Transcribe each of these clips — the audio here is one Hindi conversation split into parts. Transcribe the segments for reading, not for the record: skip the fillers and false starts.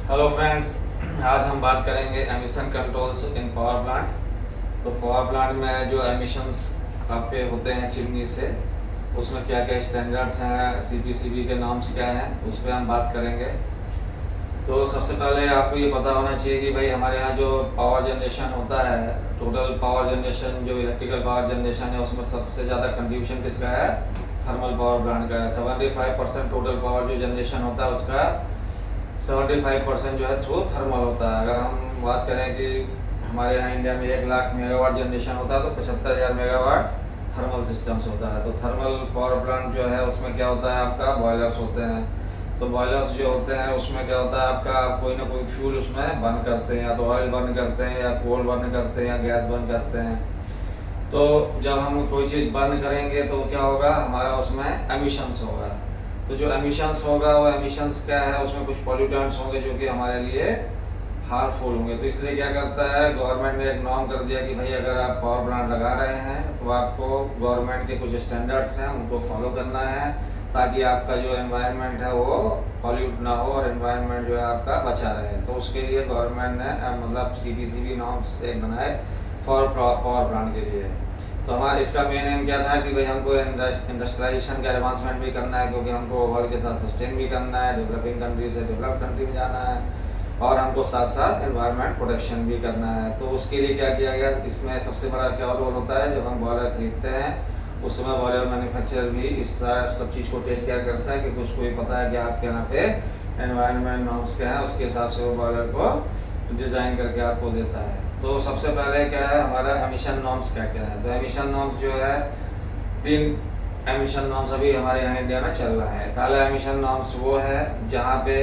हेलो फ्रेंड्स, आज हम बात करेंगे एमिशन कंट्रोल्स इन पावर प्लांट। तो पावर प्लांट में जो एमिशंस आपके होते हैं चिमनी से, उसमें क्या क्या स्टैंडर्ड्स हैं, सीपीसीबी के नॉर्म्स क्या हैं, उस पर हम बात करेंगे। तो सबसे पहले आपको ये पता होना चाहिए कि भाई हमारे यहाँ जो पावर जनरेशन होता है, टोटल पावर जनरेशन जो इलेक्ट्रिकल पावर जनरेशन है, उसमें सबसे ज़्यादा कंट्रीब्यूशन किसका है? थर्मल पावर प्लांट का है। 75% टोटल पावर जो जनरेशन होता है उसका 75% जो है थ्रू थर्मल होता है। अगर हम बात करें कि हमारे यहाँ इंडिया में 1 लाख मेगावाट जनरेशन होता है तो 75,000 मेगावाट थर्मल सिस्टम्स होता है। तो थर्मल पावर प्लांट जो है उसमें क्या होता है, आपका बॉयलर्स होते हैं। तो बॉयलर्स जो होते हैं उसमें क्या होता है, आपका कोई ना कोई फ्यूल उसमें बर्न करते हैं, या तो ऑयल बर्न करते हैं, या कोल बर्न करते हैं, या गैस बर्न करते हैं। तो जब हम कोई चीज़ बर्न करेंगे तो क्या होगा, हमारा उसमें एमिशंस होगा। तो जो एमिशंस होगा वो एमिशंस क्या है, उसमें कुछ पॉल्यूटेंट्स होंगे जो कि हमारे लिए हार्मफुल होंगे। तो इसलिए क्या करता है, गवर्नमेंट ने एक नॉर्म कर दिया कि भाई अगर आप पावर प्लांट लगा रहे हैं तो आपको गवर्नमेंट के कुछ स्टैंडर्ड्स हैं उनको फॉलो करना है, ताकि आपका जो एनवायरनमेंट है वो पॉल्यूट ना हो और एनवायरनमेंट जो है आपका बचा रहे। तो उसके लिए गवर्नमेंट ने मतलब सीपीसीबी नॉर्म्स एक बनाए फॉर पावर प्लांट के लिए। तो हमारा इसका मेन एम क्या था कि भाई हमको इंडस्ट्रियलाइजेशन का एडवांसमेंट भी करना है, क्योंकि हमको वर्ल्ड के साथ सस्टेन भी करना है, डेवलपिंग कंट्री से डेवलप कंट्री में जाना है, और हमको साथ साथ एनवायरनमेंट प्रोटेक्शन भी करना है। तो उसके लिए क्या किया गया, इसमें सबसे बड़ा क्या रोल होता है, जब हम बॉयलर खरीदते हैं उस समय बॉयलर मैन्युफैक्चरर भी इस सब चीज़ को टेक केयर करता है, क्योंकि उसको भी पता है कि आपके यहाँ पे एनवायरनमेंट नॉर्म्स क्या है, उसके हिसाब से वो बॉयलर को डिज़ाइन करके आपको देता है। तो सबसे पहले क्या है, हमारा एमिशन नॉर्म्स क्या क्या है। तो एमिशन नॉर्म्स जो है 3 एमिशन नॉर्म्स अभी हमारे यहाँ इंडिया में चल रहा है। पहला एमिशन नॉर्म्स वो है जहाँ पे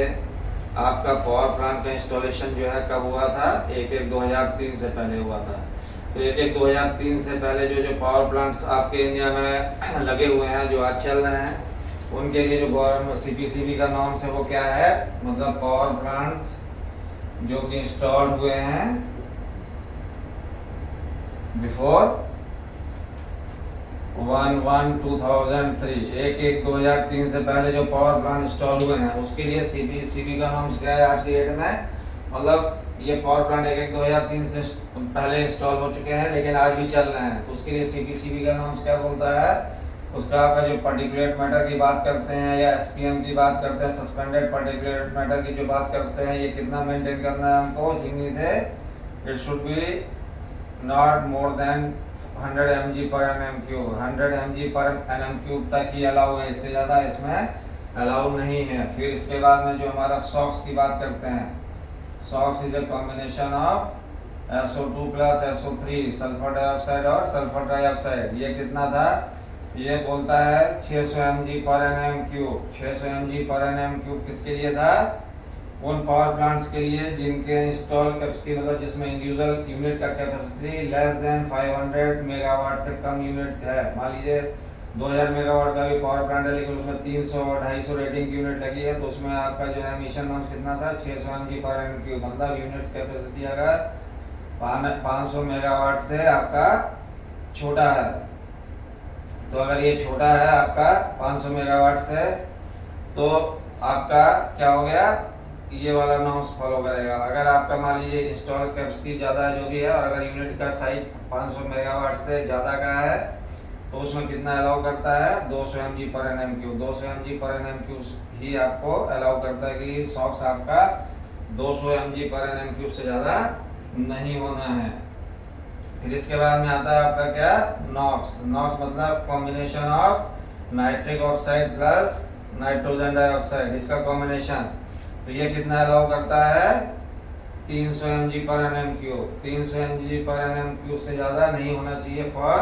आपका पावर प्लांट का इंस्टॉलेशन जो है कब हुआ था, 1/1/2003 से पहले हुआ था। तो 1/1/2003 से पहले जो पावर प्लांट्स आपके इंडिया में लगे हुए हैं, जो आज चल रहे हैं, उनके लिए जो गवर्नमेंट सीपीसीबी का नॉर्म्स है वो क्या है, मतलब पावर प्लांट्स जो कि इंस्टॉल्ड हुए हैं बिफोर 1/1/2003, 1/1/2003 से पहले जो पावर प्लांट इंस्टॉल हुए हैं उसके लिए सीपीसीबी का नॉर्म्स क्या है आज की डेट में। मतलब ये पावर प्लांट 1/1/2003 से पहले इंस्टॉल हो चुके हैं लेकिन आज भी चल रहे हैं, तो उसके लिए सीपीसीबी का नॉर्म्स क्या बोलता है, उसका आपका जो पार्टिकुलेट मैटर की बात करते हैं या एसपीएम की बात करते हैं, सस्पेंडेड पार्टिकुलेट मैटर की जो बात करते हैं, ये कितना मेंटेन करना है हमको चिमनी से, it should be not more than 100 mg पर nm3, 100 mg पर nm3 तक ही अलाउ है, इससे ज़्यादा इसमें अलाउ नहीं है। फिर इसके बाद में जो हमारा सॉक्स की बात करते हैं, socks is a combination of SO2 plus SO3, sulphur dioxide और सल्फर डाइऑक्साइड। ये कितना था, ये बोलता है 600 mg पर nm3। 600 mg पर nm3 किसके लिए था, उन पावर प्लांट्स के लिए जिनके इंस्टॉल कैपेसिटी मतलब जिसमें इंडिविजुअल यूनिट का कैपेसिटी लेस देन 500 मेगावाट से कम यूनिट है। मान लीजिए 2000 मेगावाट का भी पावर प्लांट है लेकिन उसमें 300-250 रेटिंग यूनिट लगी है, तो उसमें आपका जो है एमिशन नॉर्म्स कितना था, 600 mg पर nm3। मतलब यूनिट्स कैपेसिटी अगर 500 मेगावाट से आपका छोटा है, तो अगर ये छोटा है आपका 500 मेगावाट से, तो आपका क्या हो गया, ये वाला नॉर्म्स फॉलो करेगा। अगर आपका मान लीजिए इंस्टॉल कैपेसिटी ज़्यादा है जो भी है, और अगर यूनिट का साइज 500 मेगावाट से ज़्यादा का है, तो उसमें कितना अलाउ करता है, 200 mg पर nm3। 200 mg पर nm3 ही आपको अलाउ करता है कि सॉक्स आपका 200 mg पर nm3 से ज़्यादा नहीं होना है। फिर इसके बाद में आता है आपका क्या, नॉक्स। नॉक्स मतलब combination of nitric oxide plus nitrogen dioxide, इसका कॉम्बिनेशन। तो ये कितना अलाउ करता है, 300 mg पर nm3। 300 mg पर nm3 से ज़्यादा नहीं होना चाहिए फॉर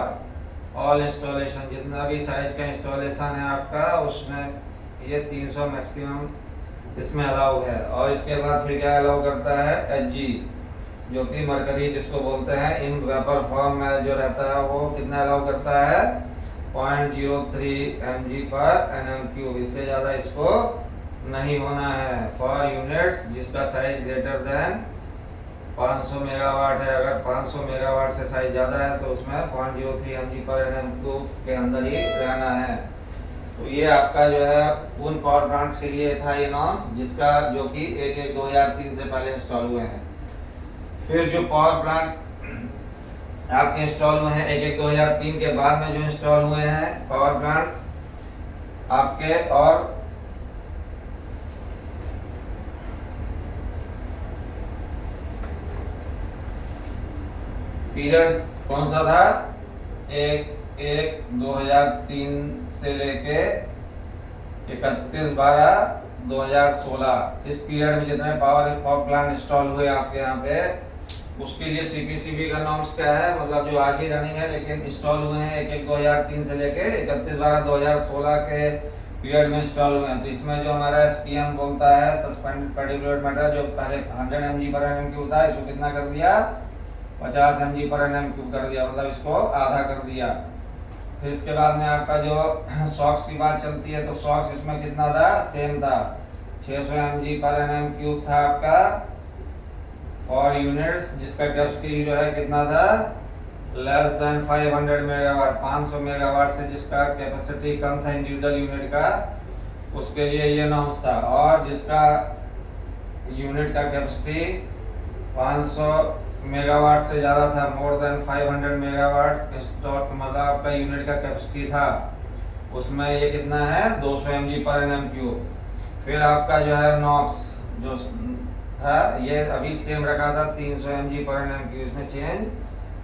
ऑल इंस्टॉलेशन। जितना भी साइज का इंस्टॉलेशन है आपका उसमें ये 300 मैक्सिमम इसमें अलाउ है। और इसके बाद फिर क्या अलाउ करता है, Hg, जो कि मरकरी जिसको बोलते हैं, इन वेपर फॉर्म में जो रहता है वो कितना अलाउ करता है, 0.03 mg पर nm3। इससे ज़्यादा इसको नहीं होना है फॉर यूनिट्स जिसका साइज ग्रेटर देन 500 मेगावाट है। अगर 500 मेगावाट से साइज ज़्यादा है तो उसमें 0.03 mg पर nm3 के अंदर ही रहना है। तो ये आपका जो है उन पावर प्लांट्स के लिए था ये नॉर्म्स, जिसका जो कि 1/1/2003 से पहले इंस्टॉल हुए हैं। फिर जो पावर प्लांट आपके इंस्टॉल हुए हैं 1/1/2003 के बाद में जो इंस्टॉल हुए हैं पावर प्लांट्स आपके, और पीरियड कौन सा था, 1/1/2003 से लेके 31/12/2016, इस पीरियड में जितने पावर प्लांट इंस्टॉल हुए आपके यहाँ पे, उसके लिए सीपीसीबी का नॉर्म्स क्या है, मतलब जो आज भी रनिंग है लेकिन इंस्टॉल हुए हैं 1/1/2003 से लेके 31/12/2016 के पीरियड में इंस्टॉल हुए हैं। तो इसमें जो हमारा एसपीएम बोलता है सस्पेंडेड पार्टिकुलेट मैटर, जो पहले 100 mg/nm था, इसको कितना कर दिया, 50 mg/nm कर दिया, मतलब इसको आधा कर दिया। फिर इसके बाद में आपका जो सॉक्स की बात चलती है, तो सॉक्स इसमें कितना था, सेम था, 600 mg/nm था आपका और यूनिट्स, जिसका कैपेसिटी जो है कितना था, लेस देन 500 मेगावाट, 500 मेगावाट से जिसका कैपेसिटी कम था इंडिविजुअल यूनिट का, उसके लिए ये नॉर्म्स था। और जिसका यूनिट का कैपेसिटी 500 मेगावाट से ज़्यादा था, मोर देन 500 मेगावाट स्टॉक, मतलब आपका यूनिट का कैपेसिटी था, उसमें ये कितना है, 200 mg/nm। फिर आपका जो है नॉक्स जो था ये अभी सेम रखा था 300 mg/nm, इसमें चेंज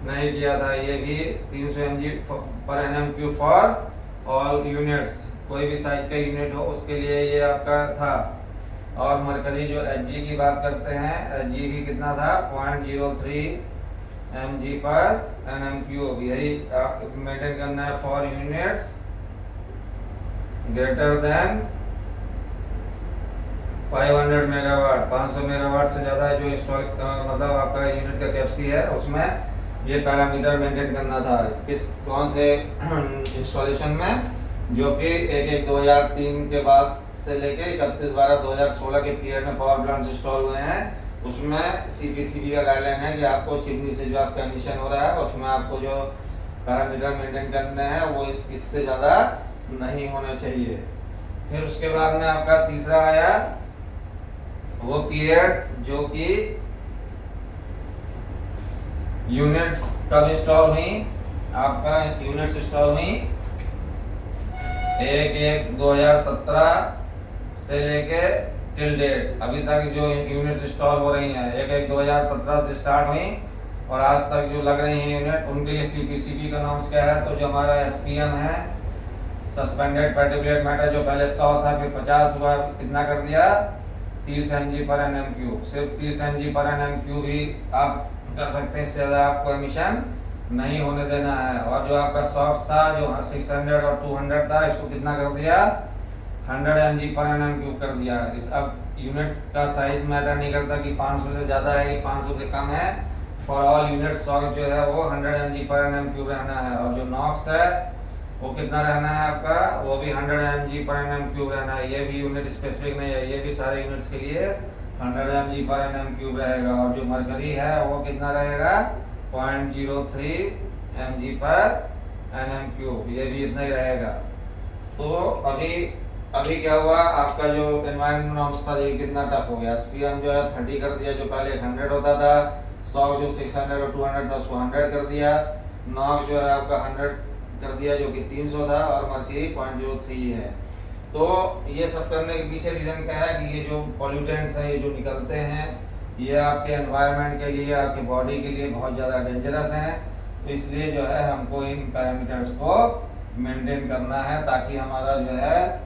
नहीं किया था, ये भी 300 mg/nm फॉर ऑल यूनिट्स, कोई भी साइज का यूनिट हो उसके लिए ये आपका था। और मरकरी जो Hg की बात करते हैं, Hg भी कितना था, 0.03 mg/nm, यही आप मेंटेन करना है for units greater than 500 megawatt, 500 megawatt से ज़्यादा जो इंस्टॉल मतलब आपका यूनिट का कैपेसिटी है, उसमें ये पैरामीटर मेंटेन करना था। किस कौन से इंस्टॉलेशन में, जो कि 1/1/2003 के बाद से लेके 31/12/2016 के पीरियड में पावर प्लांट इंस्टॉल हुए हैं, उसमें सीपीसीबी का गाइडलाइन है कि आपको चिमनी से जो आपका एमिशन हो रहा है उसमें आपको जो पैरामीटर मेंटेन करने हैं वो इससे ज़्यादा नहीं होने चाहिए। फिर उसके बाद में आपका तीसरा आया वो पीरियड जो कि यूनिट्स कब इंस्टॉल हुई, आपका यूनिट्स इंस्टॉल हुई 1/1/2017 से लेके टिल डेट, अभी तक जो यूनिट्स इंस्टॉल हो रही हैं 1/1/2017 से स्टार्ट हुई और आज तक जो लग रही हैं यूनिट, उनके लिए सीपीसीबी का नॉर्म्स क्या है, तो जो हमारा एसपीएम है सस्पेंडेड पार्टिकुलेट मैटर, जो पहले 100 था फिर 50 हुआ, कितना कर दिया, 30 mg/nm, सिर्फ 30 mg/nm भी आप कर सकते हैं, इससे ज़्यादा आपको एमिशन नहीं होने देना है। और जो आपका सॉक्स था जो 600 और 200 था, इसको कितना कर दिया, 100 mg/nm कर दिया। इस अब यूनिट का साइज मैटर नहीं करता कि 500 से ज़्यादा है कि 500 से कम है, फॉर ऑल यूनिट सॉक्स जो है वो 100 mg/nm रहना है। और जो नॉक्स है वो कितना रहना है आपका, वो भी 100 mg/nm रहना है, ये भी यूनिट स्पेसिफिक नहीं है, ये भी सारे यूनिट्स के लिए 100 mg/nm रहेगा। और जो मरकरी है वो कितना रहेगा, 0.03 mg/nm, ये भी इतना ही रहेगा। तो अभी क्या हुआ, आपका जो एनवायरमेंट नॉर्म्स था ये कितना टफ हो गया, एसपीएम जो है 30 कर दिया, जो पहले 100 होता था, सॉक्स जो 600 और 200 था उसको 100 कर दिया, नॉक्स जो है आपका 100 कर दिया जो कि 300 था, और मर्क्यूरी 0.03 है। तो ये सब करने के पीछे रीजन क्या है कि ये जो पॉल्यूटेंट्स हैं ये जो निकलते हैं ये आपके एनवायरनमेंट के लिए, आपके बॉडी के लिए बहुत ज़्यादा डेंजरस हैं। तो इसलिए जो है हमको इन पैरामीटर्स को मेंटेन करना है ताकि हमारा जो है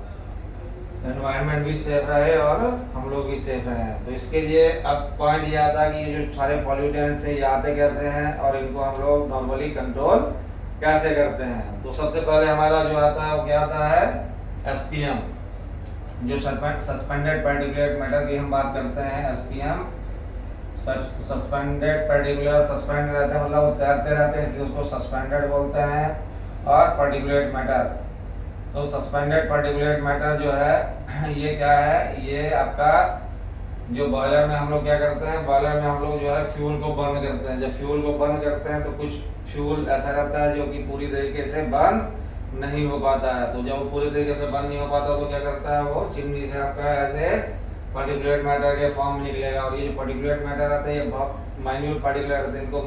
एनवायरनमेंट भी सेफ रहे और हम लोग भी सेफ रहें। तो इसके लिए अब पॉइंट ये आता है कि ये जो सारे पॉल्यूटेंट्स हैं ये आते कैसे हैं और इनको हम लोग नॉर्मली कंट्रोल कैसे करते हैं। तो सबसे पहले हमारा जो आता है वो क्या आता है, एसपीएम, जो सस्पेंडेड पार्टिकुलेट मैटर की हम बात करते हैं। एसपीएम सस्पेंडेड पार्टिकुलर, सस्पेंड रहते हैं मतलब वो तैरते रहते हैं इसलिए उसको सस्पेंडेड बोलते हैं। और पार्टिकुलेट मैटर, तो सस्पेंडेड पार्टिकुलेट मैटर जो है ये क्या है, ये आपका जो बॉयलर में हम लोग क्या करते हैं, बॉयलर में हम लोग जो है फ्यूल को बर्न करते हैं। जब फ्यूल को बर्न करते हैं तो कुछ फ्यूल ऐसा रहता है जो कि पूरी तरीके से बर्न नहीं हो पाता है। तो जब वो पूरी तरीके से बंद नहीं हो पाता तो क्या करता है, वो चिमनी से आपका ऐसे पार्टिकुलेट मैटर के फॉर्म निकलेगा। और ये जो पार्टिकुलेट मैटर आता है ये बहुत माइन्यूट पार्टिकुलर रहते हैं, इनको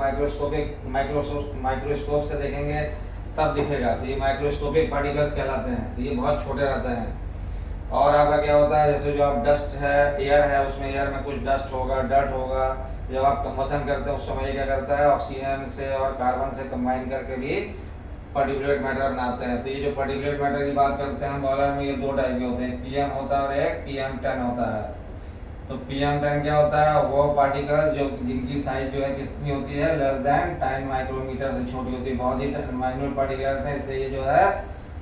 माइक्रोस्कोप से देखेंगे तब दिखेगा। तो ये माइक्रोस्कोपिक पार्टिकल्स कहलाते हैं। तो ये बहुत छोटे रहते हैं। और आपका क्या होता है, जैसे जो आप डस्ट है, एयर है, उसमें एयर में कुछ डस्ट होगा, डर्ट होगा। जब आप कंबसन करते हैं उस समय ये क्या करता है, ऑक्सीजन से और कार्बन से कंबाइन करके भी पार्टिकुलेट मैटर बनाते हैं। तो ये जो पार्टिकुलेट मैटर की बात करते हैं हम बॉयलर में, ये दो टाइप के होते हैं, PM होता है और एक PM10 होता है। तो PM10 क्या होता है, वो पार्टिकल्स जो जिनकी साइज जो है कितनी होती है, लेस देन 10 माइक्रोमीटर से छोटी होती है, बहुत ही माइन्यूट पार्टिकल रहते हैं। इसलिए ये जो है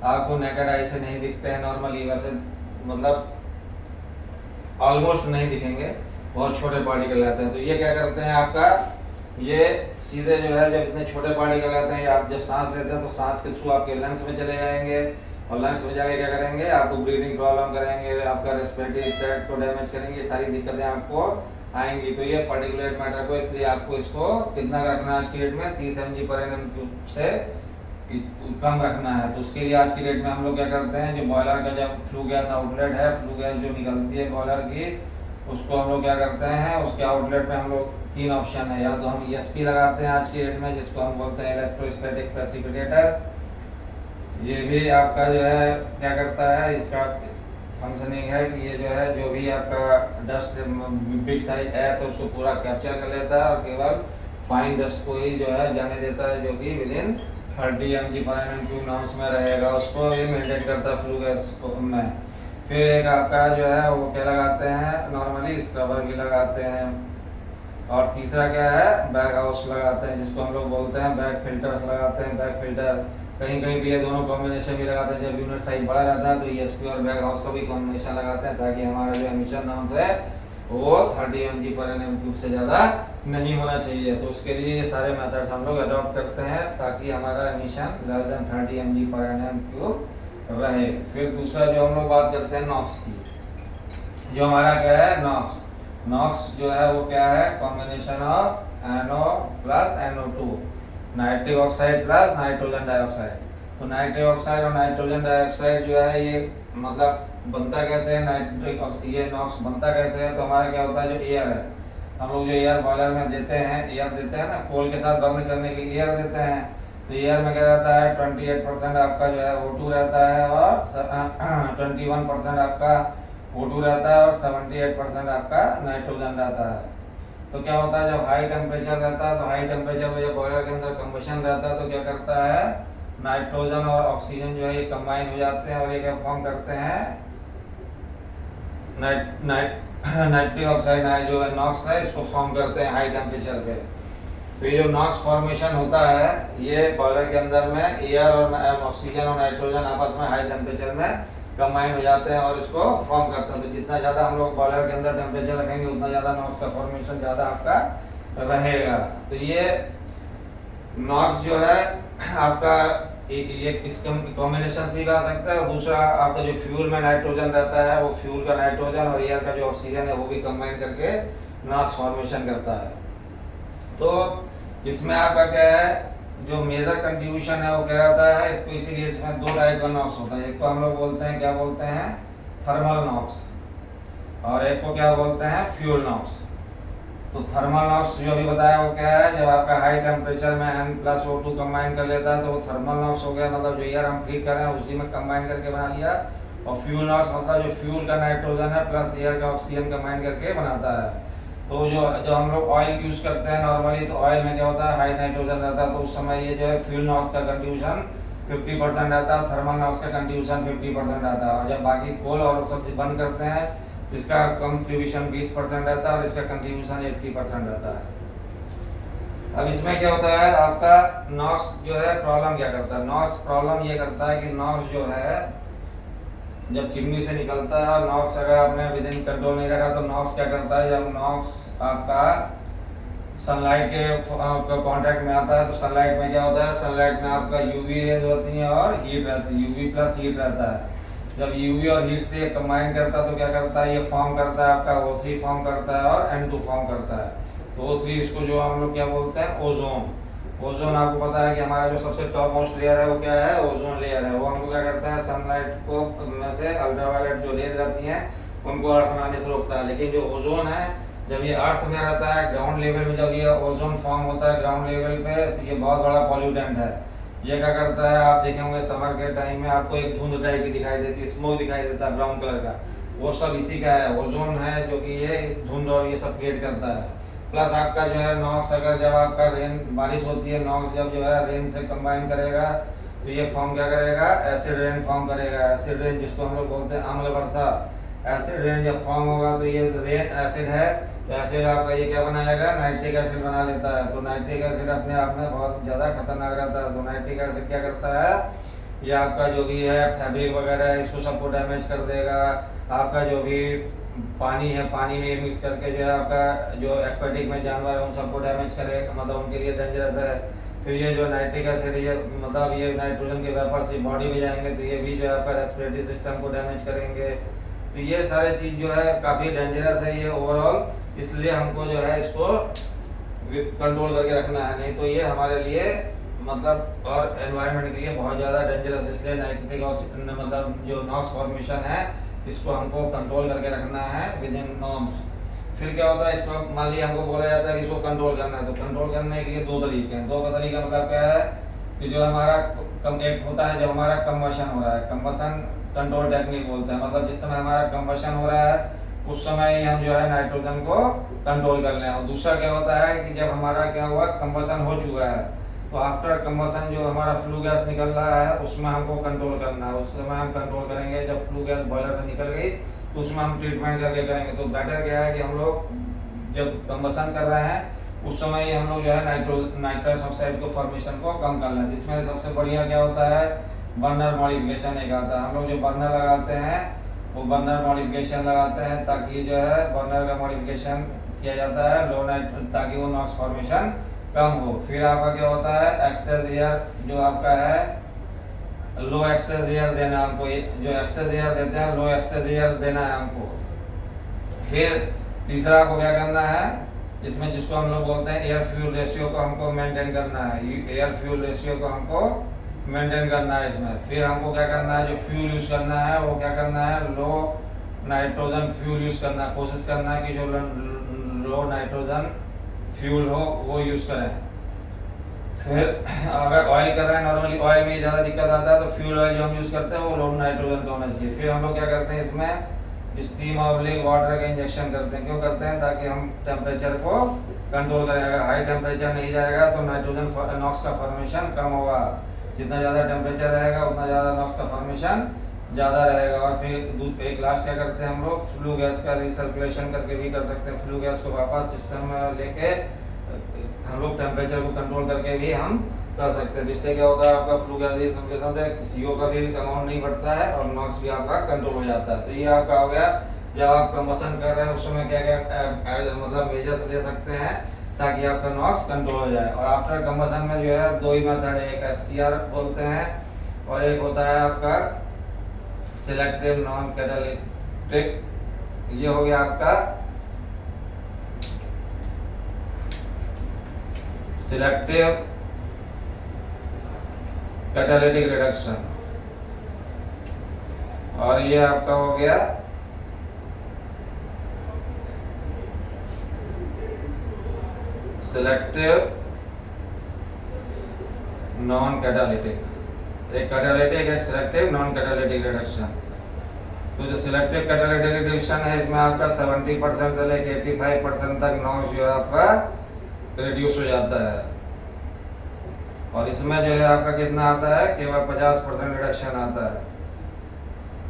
आपको नेकेड आई से नहीं दिखते हैं नॉर्मली, वैसे मतलब ऑलमोस्ट नहीं दिखेंगे, बहुत छोटे पार्टिकल रहते हैं। तो ये क्या करते हैं आपका, ये सीधे जो है जब इतने छोटे पार्टिकल रहते हैं, आप जब सांस लेते हैं तो सांस के थ्रू आपके लंग्स में चले जाएंगे, और लंग्स में जाके क्या करेंगे, आपको ब्रीदिंग प्रॉब्लम करेंगे, आपका रेस्पिरेटरी ट्रैक्ट को डैमेज करेंगे, ये सारी दिक्कतें आपको आएंगी। तो ये पार्टिकुलेट मैटर को, इसलिए आपको इसको कितना रखना है आज की डेट में, 30 mg/mm से कम रखना है। तो उसके लिए आज की डेट में हम लोग क्या करते हैं, जो बॉयलर का जब फ्लू गैस आउटलेट है, फ्लू गैस जो निकलती है बॉयलर की, उसको हम लोग क्या करते हैं, उसके आउटलेट में हम लोग 3 ऑप्शन है, या तो हम ESP लगाते हैं आज की डेट में, जिसको हम बोलते हैं इलेक्ट्रोस्टैटिक प्रेसिपिटेटर। ये भी आपका जो है क्या करता है, इसका फंक्शनिंग है कि ये जो है जो भी आपका डस्ट बिग साइज एस है उसको पूरा कैप्चर कर लेता है, और केवल फाइन डस्ट को ही जो है जाने देता है, जो कि विदिन 30 mg/mm नॉर्म्स में रहेगा, उसको ये मेंटेन करता है फ्लू गैस में। फिर एक आपका जो है वो क्या लगाते हैं, नॉर्मली स्क्रबर भी लगाते हैं। और तीसरा क्या है, बैग हाउस लगाते हैं, जिसको हम लोग बोलते हैं बैग फिल्टर्स लगाते हैं, बैग फिल्टर। कहीं कहीं भी ये दोनों कॉम्बिनेशन भी लगाते हैं। जब यूनिट साइज बड़ा रहता है तो ESP और बैग हाउस का भी कॉम्बिनेशन लगाते हैं, ताकि हमारा जो एमिशन नॉर्म्स है वो 30 mg/mm से ज़्यादा नहीं होना चाहिए। तो उसके लिए ये सारे मेथड्स हम लोग अडॉप्ट करते हैं, ताकि हमारा एमिशन लेस देन 30 mg/mm रहे। फिर दूसरा जो हम लोग बात करते हैं नॉक्स की, जो हमारा क्या है नॉक्स। नॉक्स जो है वो क्या है, combination of NO plus NO2, nitric oxide plus nitrogen dioxide. तो नाइट्रिक ऑक्साइड और नाइट्रोजन डाइऑक्साइड जो है ये मतलब बनता कैसे है, ये नॉक्स बनता कैसे है। तो हमारा क्या होता है, जो एयर है, हम लोग जो एयर बॉयलर में देते हैं, एयर देते हैं ना, कोल के साथ बंद करने के लिए एयर देते हैं। तो एयर में क्या रहता है, 28% आपका जो है O2 रहता है, और 21% आपका O2 रहता है, और 78% आपका नाइट्रोजन रहता है। तो क्या होता है, जब हाई टेम्परेचर रहता है, तो हाई टेम्परेचर में जब बॉयलर के अंदर कंबशन रहता है, तो क्या करता है, नाइट्रोजन और ऑक्सीजन जो है ये कंबाइन हो जाते हैं, और ये क्या फॉर्म करते हैं, नाइट्रिक ऑक्साइड जो है नॉक्स है, इसको फॉर्म करते हैं हाई टेम्परेचर पे। तो ये जो नॉक्स फॉर्मेशन होता है, ये बॉयलर के अंदर में एयर और ऑक्सीजन और नाइट्रोजन आपस में हाई टेम्परेचर में कंबाइन हो जाते हैं और इसको फॉर्म करते हैं। तो जितना ज़्यादा हम लोग बॉयलर के अंदर टेम्परेचर रखेंगे, उतना ज़्यादा नॉक्स का फॉर्मेशन ज़्यादा आपका रहेगा। तो ये नॉक्स जो है आपका ये इस कॉम्बिनेशन से आ सकता है। दूसरा आपका जो फ्यूल में नाइट्रोजन रहता है, वो फ्यूल का नाइट्रोजन और एयर का जो ऑक्सीजन है वो भी कंबाइन करके नॉक्स फॉर्मेशन करता है। तो इसमें आपका क्या है, जो मेजर कंट्रीब्यूशन है वो क्या रहता है, इसको इसीलिए इसमें 2 टाइप का नॉक्स होता है। एक को हम लोग बोलते हैं, क्या बोलते हैं, थर्मल नॉक्स, और एक को क्या बोलते हैं, फ्यूल नॉक्स। तो थर्मल नॉक्स जो अभी बताया वो क्या है, जब आपका हाई टेम्परेचर में N+O2 कंबाइन कर लेता है तो वो थर्मल नॉक्स हो गया, मतलब जो एयर हम ट्रीट कर रहे हैं उसी में कंबाइन करके बना लिया। और फ्यूल नॉक्स मतलब जो फ्यूल का नाइट्रोजन है प्लस एयर का ऑक्सीजन कंबाइन करके बनाता है। तो जो हम लोग ऑयल यूज़ करते हैं नॉर्मली, तो ऑयल में क्या होता है, हाई नाइट्रोजन रहता है, तो उस समय ये जो है फ्यूल नॉक्स का कंट्रीब्यूशन 50% रहता है, थर्मल नॉक्स का कंट्रीब्यूशन 50% रहता है। और जब बाकी कोल और सब बंद करते हैं, इसका कंट्रीब्यूशन 20% रहता है और इसका कंट्रीब्यूशन 80% रहता है। अब इसमें क्या होता है, आपका नॉक्स जो है प्रॉब्लम क्या करता है, नॉक्स प्रॉब्लम ये करता है कि नॉक्स जो है जब चिमनी से निकलता है, और नॉक्स अगर आपने विदिन कंट्रोल नहीं रखा तो नॉक्स क्या करता है, जब नॉक्स आपका सनलाइट के कांटेक्ट में आता है, तो सनलाइट में क्या होता है, सनलाइट में आपका यूवी रेज होती है और हीट रहती है, यूवी प्लस हीट रहता है। जब यूवी और हीट से कंबाइन करता है तो क्या करता है, ये फॉर्म करता है आपका O3 फॉर्म करता है और N2 फॉर्म करता है। तो O3 इसको जो हम लोग क्या बोलते हैं, ओजोन। ओजोन आपको पता है कि हमारा जो सबसे टॉप मोस्ट लेयर है वो क्या है, ओजोन लेयर है। वो हमको क्या करता है, सनलाइट को में से अल्ट्रावायलेट जो रेज रहती हैं उनको अर्थ में आने से रोकता है। लेकिन जो ओजोन है जब ये अर्थ में रहता है ग्राउंड लेवल में, जब ये ओजोन फॉर्म होता है ग्राउंड लेवल पे, तो ये बहुत बड़ा पॉल्यूटेंट है। ये क्या करता है, आप देखे होंगे समर के टाइम में आपको एक धुंध टाइप की दिखाई देती है, स्मोक दिखाई देता है ब्राउन कलर का, वो सब इसी का है, ओजोन है जो कि ये धुंध और ये सब क्रिएट करता है। प्लस आपका जो है नॉक्स, अगर जब आपका रेन बारिश होती है, नॉक्स जब जो है रेन से कंबाइन करेगा तो ये फॉर्म क्या करेगा, एसिड रेन फॉर्म करेगा। एसिड रेन जिसको हम लोग बोलते हैं अम्ल वर्षा, एसिड रेन जब फॉर्म होगा तो ये रेन एसिड है, तो एसिड आपका ये क्या बनाएगा, नाइट्रिक एसिड बना लेता है। तो नाइट्रिक एसिड अपने आप में बहुत ज़्यादा खतरनाक रहता है। तो नाइट्रिक एसिड क्या करता है, ये आपका जो भी है फैब्रिक वगैरह है इसको सबको डैमेज कर देगा। आपका जो भी पानी है, पानी में मिक्स करके जो है आपका जो एक्वेटिक में जानवर है उन सबको डैमेज करेगा, मतलब उनके लिए डेंजरस है। फिर ये जो नाइट्रिक एसिड ये मतलब ये नाइट्रोजन के वेपर से बॉडी में जाएंगे तो ये भी जो है आपका रेस्पिरेटरी सिस्टम को डैमेज करेंगे। तो ये सारे चीज़ जो है काफ़ी डेंजरस है ये ओवरऑल, इसलिए हमको जो है इसको कंट्रोल करके रखना है, नहीं तो ये हमारे लिए मतलब और एनवायरनमेंट के लिए बहुत ज़्यादा डेंजरस। इसलिए नाइट्रिक ऑक्सीजन मतलब जो नॉक्स फॉर्मेशन है इसको हमको कंट्रोल करके रखना है विद इन नॉर्म्स। फिर क्या होता है, इसको मान लिया हमको बोला जाता है कि इसको कंट्रोल करना है, तो कंट्रोल करने के लिए दो तरीके हैं। दो का तरीका मतलब क्या है कि जो हमारा एक होता है जब हमारा कंबशन हो रहा है, कंबशन कंट्रोल टेक्निक बोलते हैं, मतलब जिस समय हमारा कंबशन हो रहा है उस समय ही हम जो है नाइट्रोजन को कंट्रोल कर लें। और दूसरा क्या होता है कि जब हमारा क्या हुआ, कंबशन हो चुका है, तो आफ्टर कंबशन जो हमारा फ्लू गैस निकल रहा है उसमें हमको कंट्रोल करना है, उस समय हम कंट्रोल करेंगे। जब फ्लू गैस बॉयलर से निकल गई तो उसमें हम ट्रीटमेंट करके करेंगे। तो बेटर क्या है कि हम लोग जब कंबशन कर रहे हैं उस समय ही हम लोग जो है नाइट्रस ऑक्साइड को फॉर्मेशन को कम कर लें। जिसमें सबसे बढ़िया क्या होता है, बर्नर मॉडिफिकेशन एक आता है। हम लोग जो बर्नर लगाते हैं वो बर्नर मॉडिफिकेशन लगाते हैं ताकि जो है बर्नर का मॉडिफिकेशन किया जाता है लो नाइट, ताकि वो नॉक्स फॉर्मेशन कम हो। फिर आपका क्या होता है, एक्सेस एयर जो आपका है, लो एक्सेस एयर देना हमको, जो एक्सेस एयर देते हैं लो एक्सेस एयर देना है हमको। फिर तीसरा आपको क्या करना है, इसमें जिसको हम लोग बोलते हैं एयर फ्यूल रेशियो को हमको मेंटेन करना है। एयर फ्यूल रेशियो को हमको मेंटेन करना है इसमें। फिर हमको क्या करना है, जो फ्यूल यूज करना है वो क्या करना है, लो नाइट्रोजन फ्यूल यूज करना है। कोशिश करना है कि जो लो नाइट्रोजन फ्यूल हो वो यूज करें। फिर अगर ऑयल कर रहे हैं, नॉर्मली ऑयल में ज़्यादा दिक्कत आता है तो फ्यूल ऑयल जो हम यूज़ करते हैं वो लो नाइट्रोजन का होना चाहिए। फिर हम लोग क्या करते हैं, इसमें स्टीम ऑब्लिक वाटर का इंजेक्शन करते हैं। क्यों करते हैं, ताकि हम टेम्परेचर को कंट्रोल करें। अगर हाई टेम्परेचर नहीं जाएगा तो नाइट्रोजन नॉक्स का फॉर्मेशन कम होगा। जितना ज़्यादा टेम्परेचर रहेगा उतना ज़्यादा नॉक्स का फॉर्मेशन ज़्यादा रहेगा। और फिर एक लास्ट क्या करते हैं हम लोग, फ्लू गैस का रिसर्कुलेशन करके भी कर सकते हैं। फ्लू गैस को वापस सिस्टम में लेके हम लोग टेम्परेचर को कंट्रोल करके भी हम कर सकते हैं। जिससे क्या होता है, आपका फ्लू गैस रिसर्कुलेशन से CO का भी अमाउंट नहीं बढ़ता है और नॉक्स भी आपका कंट्रोल हो जाता है। तो ये आपका हो गया, जब आप कंबशन कर रहे हैं उस समय क्या क्या मतलब मेजर्स ले सकते हैं ताकि आपका नॉक्स कंट्रोल हो जाए। और आफ्टर कंबशन में जो है दो ही मेथड है, एक SCR बोलते हैं और एक होता है आपका सिलेक्टिव नॉन कैटालिटिक। ये हो गया आपका सिलेक्टिव कैटालिटिक रिडक्शन और ये आपका हो गया सिलेक्टिव नॉन कैटालिटिक। एक कैटालिटिक, एक सिलेक्टिव नॉन कैटालिटिक रिडक्शन। तो जो सिलेक्टिव कैटालिटिक रिडक्शन है इसमें आपका 70% से लेकर 85% तक नॉक्स जो है आपका रिड्यूस हो जाता है। और इसमें जो है आपका कितना आता है, केवल 50% रिडक्शन आता है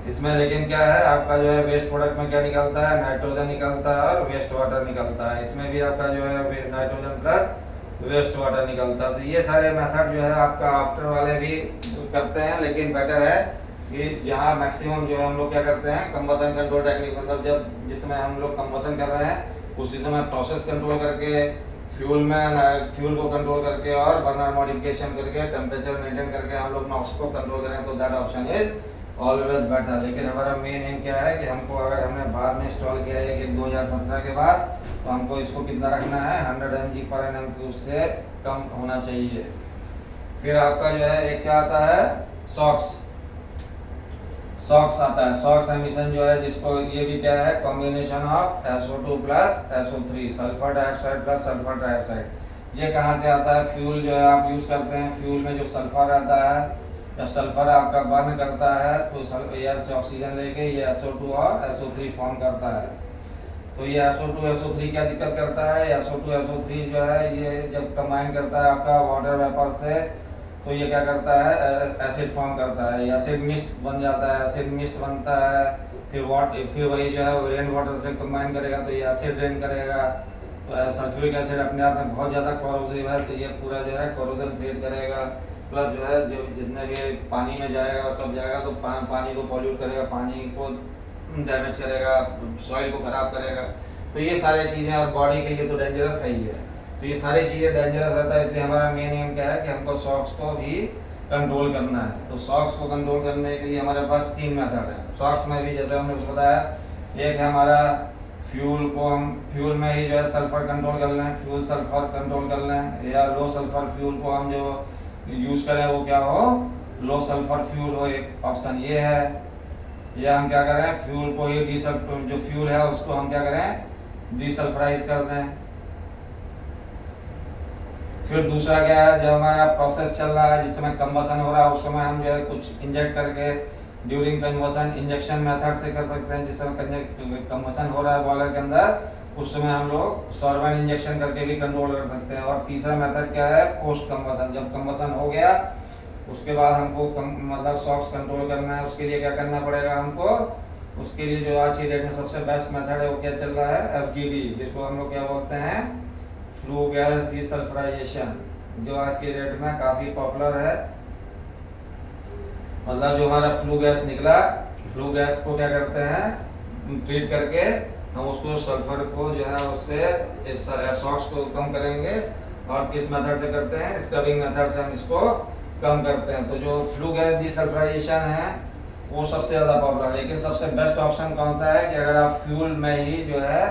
इसमें। लेकिन क्या है, आपका जो है वेस्ट प्रोडक्ट में क्या निकलता है, नाइट्रोजन निकलता है और वेस्ट वाटर निकलता है। इसमें भी आपका जो है नाइट्रोजन प्लस वेस्ट वाटर निकलता है। तो ये सारे मेथड जो है आपका आफ्टर वाले भी करते हैं, लेकिन बेटर है कि जहाँ मैक्सिमम जो है हम लोग क्या करते हैं, कंबशन कंट्रोल टेक्निक, मतलब जब जिसमें हम लोग कंबशन कर रहे हैं उसी समय प्रोसेस कंट्रोल करके फ्यूल को कंट्रोल करके और बर्नर मॉडिफिकेशन करके टेम्परेचर मेंटेन करके हम लोग नॉक्स को कंट्रोल करें तो that option is always better. लेकिन हमारा मेन एम क्या है कि हमको अगर हमने बाद में इंस्टॉल किया है कि 2017 के बाद तो हमको इसको कितना रखना है 100 mg/nm³ से कम होना चाहिए। फिर आपका जो है एक क्या आता है सॉक्स आता है। सॉक्स एमिशन जो है जिसको ये भी क्या है combination of SO2 plus SO3 sulphur dioxide plus sulphur dioxide. ये कहाँ से आता है फ्यूल जो है आप यूज़ करते हैं, फ्यूल में जो सल्फर आता है, जब सल्फर आपका बर्न करता है तो एयर से ऑक्सीजन लेके ये SO2 और SO3 फॉर्म करता है। तो ये SO2 SO3 क्या दिक्कत करता है, SO2 SO3 जो है ये जब कंबाइन करता है आपका वाटर वेपर से तो ये क्या करता है एसिड फॉर्म करता है, एसिड मिस्ट बन जाता है, एसिड मिस्ट बनता है। फिर वही जो है रेन वाटर से कंबाइन करेगा तो ये एसिड रेन करेगा। तो सल्फ्यूरिक एसिड अपने आप में बहुत ज़्यादा कोरोसिव है तो ये पूरा जो है कोरोजन क्रिएट करेगा। प्लस जो है जो जितने भी पानी में जाएगा और सब जाएगा तो पानी को पॉल्यूट करेगा, पानी को डैमेज करेगा, सॉइल को ख़राब करेगा। तो ये सारी चीज़ें और बॉडी के लिए तो डेंजरस है ही है। तो ये सारी चीज़ें डेंजरस रहता है, इसलिए हमारा मेन एम क्या है कि हमको सॉक्स को भी कंट्रोल करना है। तो सॉक्स को कंट्रोल करने के लिए हमारे पास 3 मेथड है। सॉक्स में भी जैसे हमने बताया, एक है हमारा फ्यूल में ही जो है सल्फर कंट्रोल कर लें, फ्यूल सल्फर कंट्रोल कर लें, या लो सल्फर फ्यूल को हम जो यूज़ करें वो क्या हो लो सल्फर फ्यूल हो, एक ऑप्शन ये है। या हम क्या करें फ्यूल को ही जो फ्यूल है उसको हम क्या करें डीसल्फराइज कर दें। फिर दूसरा क्या है, जब हमारा प्रोसेस चल रहा है जिस समय कंबसन हो रहा है उस समय हम जो है कुछ इंजेक्ट करके ड्यूरिंग कंबसन इंजेक्शन मेथड से कर सकते हैं। जिस समय कंबसन हो रहा है बॉयलर के अंदर उस समय हम लोग सॉल्वेंट इंजेक्शन करके भी कंट्रोल कर सकते हैं। और तीसरा मेथड क्या है पोस्ट कंबसन, जब कंबसन हो गया उसके बाद हमको मतलब सॉक्स कंट्रोल करना है, उसके लिए क्या करना पड़ेगा हमको, उसके लिए जो आज की डेट में सबसे बेस्ट मेथड है वो क्या चल रहा है FGD, जिसको हम लोग क्या बोलते हैं फ्लू गैस डीसल्फराइजेशन, जो आज की डेट में काफ़ी पॉपुलर है। मतलब जो हमारा फ्लू गैस निकला, फ्लू गैस को क्या करते हैं ट्रीट करके हम उसको सल्फर को जो है उससे सॉक्स को कम करेंगे। और किस मेथड से करते हैं स्क्रबिंग मेथड से हम इसको कम करते हैं। तो जो फ्लू गैस डीसल्फराइजेशन है वो सबसे ज़्यादा पॉपुलर है। लेकिन सबसे बेस्ट ऑप्शन कौन सा है कि अगर आप फ्यूल में ही जो है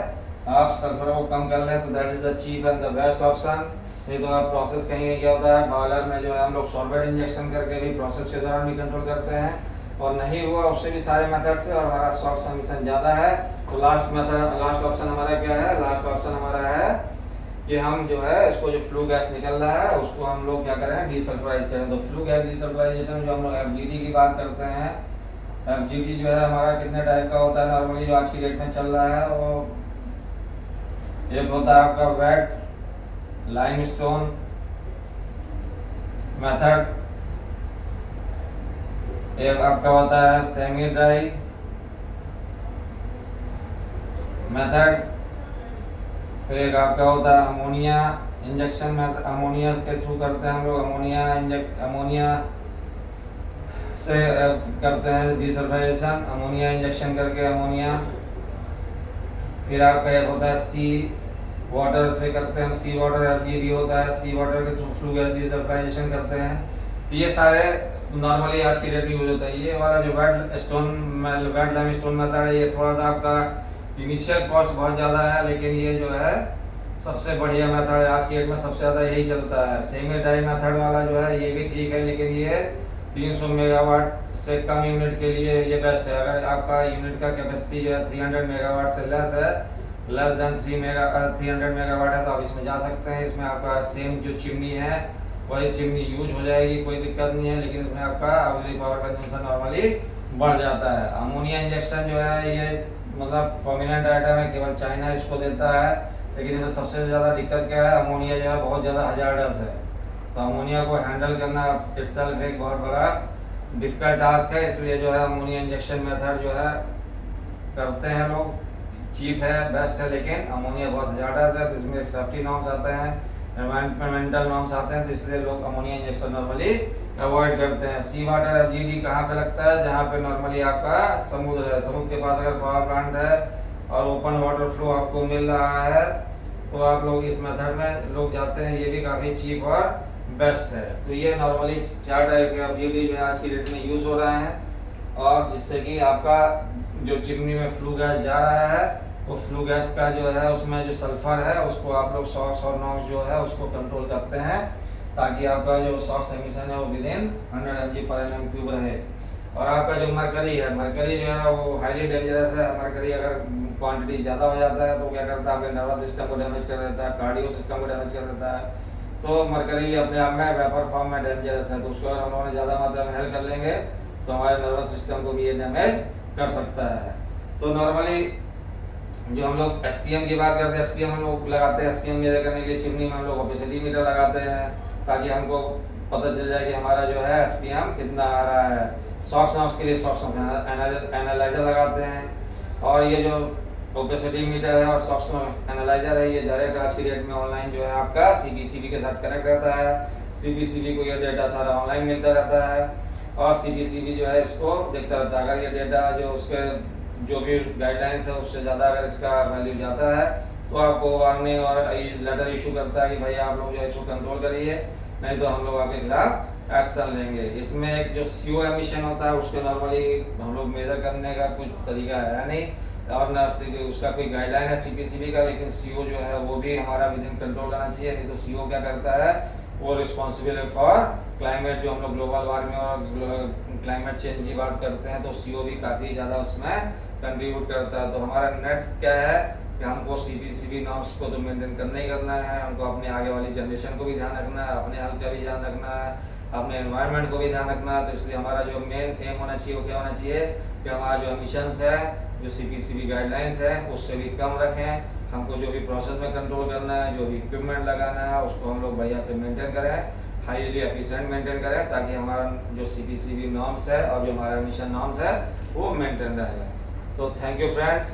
आप सल्फर को कम कर लें तो that is the cheap and the best option. नहीं तो आप प्रोसेस कहीं क्या होता है बॉयलर में जो है हम लोग सॉल्वेंट इंजेक्शन करके भी प्रोसेस के दौरान भी कंट्रोल करते हैं, और नहीं हुआ उससे भी सारे मेथड से, और हमारा सॉक्स एमिशन ज़्यादा है तो लास्ट ऑप्शन हमारा क्या है, लास्ट ऑप्शन हमारा है कि हम जो है इसको जो फ्लू गैस निकल रहा है उसको हम लोग क्या करें डीसल्फराइज करें। तो फ्लू गैस डीसल्फराइजेशन जो हम लोग FGD की बात करते हैं, FGD जो है हमारा कितने टाइप का होता है नॉर्मली जो आज की डेट में चल रहा है, वो एक होता है आपका वेट लाइमस्टोन मेथड, एक आपका होता है सेमी ड्राई मेथड, फिर एक आपका होता है अमोनिया इंजेक्शन मेथड, अमोनिया के थ्रू करते हैं हम लोग, अमोनिया से करते हैं डीसल्फराइजेशन, अमोनिया इंजेक्शन करके अमोनिया। फिर आपका एक होता है सी वाटर से करते हैं, सी वाटर FGD होता है, सी वाटर के थ्रू फ्लू गैस डीसल्फराइजेशन करते हैं। तो ये सारे नॉर्मली आज की डेट में यूज होता है। ये वाला जो वेट लाइमस्टोन मेथड है ये थोड़ा सा आपका इनिशियल कॉस्ट बहुत ज़्यादा है, लेकिन ये जो है सबसे बढ़िया मेथड है आज की डेट में, सबसे ज़्यादा यही चलता है। सेमी ड्राई मेथड वाला जो है ये भी ठीक है, लेकिन ये 300 मेगावाट से कम यूनिट के लिए ये बेस्ट है। अगर आपका यूनिट का कैपेसिटी जो है 300 मेगावाट से लेस है, लेस देन 300 मेगावाट है, तो आप इसमें जा सकते हैं। इसमें आपका सेम जो चिमनी है वही चिमनी यूज हो जाएगी, कोई दिक्कत नहीं है, लेकिन इसमें आपका ऑक्सिलरी पावर कंजम्पशन नॉर्मली बढ़ जाता है। अमोनिया इंजेक्शन जो है ये मतलब प्रोमिनेंट आइटम है, केवल चाइना इसको देता है, लेकिन इसमें सबसे ज़्यादा दिक्कत क्या है अमोनिया जो है बहुत ज़्यादा हजार्डस है। तो अमोनिया को हैंडल करना इटसेल्फ एक बहुत बड़ा डिफिकल्ट टास्क है, इसलिए जो है अमोनिया इंजेक्शन मेथड जो है करते हैं लोग, चीप है बेस्ट है, लेकिन अमोनिया बहुत हजार्डस है। तो इसमें सेफ्टी नॉर्म्स आते हैं, एनवायरमेंटल नॉर्म्स आते हैं, तो इसलिए लोग अमोनिया इंजेक्शन नॉर्मली अवॉइड करते हैं। सी वाटर FGD कहाँ पे लगता है, जहाँ पे नॉर्मली आपका समुद्र है, समुद्र के पास अगर पावर प्लांट है और ओपन वाटर फ्लो आपको मिल रहा है तो आप लोग इस मेथड में लोग जाते हैं, ये भी काफ़ी चीप और बेस्ट है। तो ये नॉर्मली 4 टाइप के FGD जो आज की डेट में यूज़ हो रहे हैं, और जिससे कि आपका जो चिमनी में फ्लू गैस जा रहा है वो फ्लू गैस का जो है उसमें जो सल्फर है उसको आप लोग सॉक्स और नॉक्स जो है उसको कंट्रोल करते हैं, ताकि आपका जो सॉक्स एमिशन है वो विदिन 100 mg/mm³ रहे। और आपका जो मरकरी है, मरकरी जो है वो हाईली डेंजरस है। मरकरी अगर क्वांटिटी ज़्यादा हो जाता है तो क्या करता है, आपके नर्वस सिस्टम को डैमेज कर देता है, कार्डियो सिस्टम को डैमेज कर देता है। तो मरकरी भी अपने आप में वेपर फॉर्म में डेंजरस है, तो उसको अगर हम लोगों ने ज़्यादा मात्रा में इनहेल कर लेंगे तो हमारे नर्वस सिस्टम को भी ये डैमेज कर सकता है। तो नॉर्मली जो हम लोग एसपीएम की बात करते हैं, एसपीएम हम लोग लगाते हैं, एसपीएम मेजर करने के लिए चिमनी में हम लोग ऑपेसिटी मीटर लगाते हैं, ताकि हमको पता चल जाए कि हमारा जो है एसपीएम कितना आ रहा है। सॉक्स नॉक्स के लिए सॉक्स एनालाइजर लगाते हैं, और ये जो ओपेसिटी मीटर है और सॉक्स एनालाइजर है ये डायरेक्ट आज की डेट में ऑनलाइन जो है आपका सीबीसीबी के साथ कनेक्ट रहता है। सीबीसीबी को ये डेटा सारा ऑनलाइन मिलता रहता है, और सीबीसीबी जो है इसको देखता रहता है। अगर ये डेटा जो उसके जो भी गाइडलाइंस है उससे ज़्यादा अगर इसका वैल्यू जाता है तो आपको वार्निंग और लेटर इशू करता है कि भाई आप लोग जो है इसको कंट्रोल करिए, नहीं तो हम लोग आपके खिलाफ एक्शन लेंगे। इसमें एक जो CO एमिशन होता है उसको नॉर्मली हम लोग मेजर करने का कुछ तरीका है नहीं, और ना उसका कोई गाइडलाइन है सीपीसीबी का, लेकिन CO जो है वो भी हमारा विदिन कंट्रोल करना चाहिए। नहीं तो CO क्या करता है, वो रिस्पॉन्सिबल है फॉर क्लाइमेट। जो हम लोग ग्लोबल वार्मिंग और क्लाइमेट चेंज की बात करते हैं तो CO भी काफ़ी ज़्यादा उसमें कंट्रीब्यूट करता है। तो हमारा नेट क्या है कि हमको सीबीसीबी नॉर्म्स को तो मेंटेन करना ही करना है, हमको अपने आगे वाली जनरेशन को भी ध्यान रखना है, अपने हेल्थ का भी ध्यान रखना है, अपने एनवायरनमेंट को भी ध्यान रखना है। तो इसलिए हमारा जो मेन एम होना चाहिए वो क्या होना चाहिए कि हमारा जो एमिशंस है, जो सीपीसीबी गाइडलाइंस है उससे भी कम रखें। हमको जो भी प्रोसेस में कंट्रोल करना है, जो भी इक्विपमेंट लगाना है उसको हम लोग बढ़िया से मेंटेन करें, हाईली एफिशिएंट मेंटेन करें, ताकि हमारा जो सीपीसीबी नॉर्म्स है और जो हमारा एमिशन नॉर्म्स है वो मेंटेन रहे। तो थैंक यू फ्रेंड्स।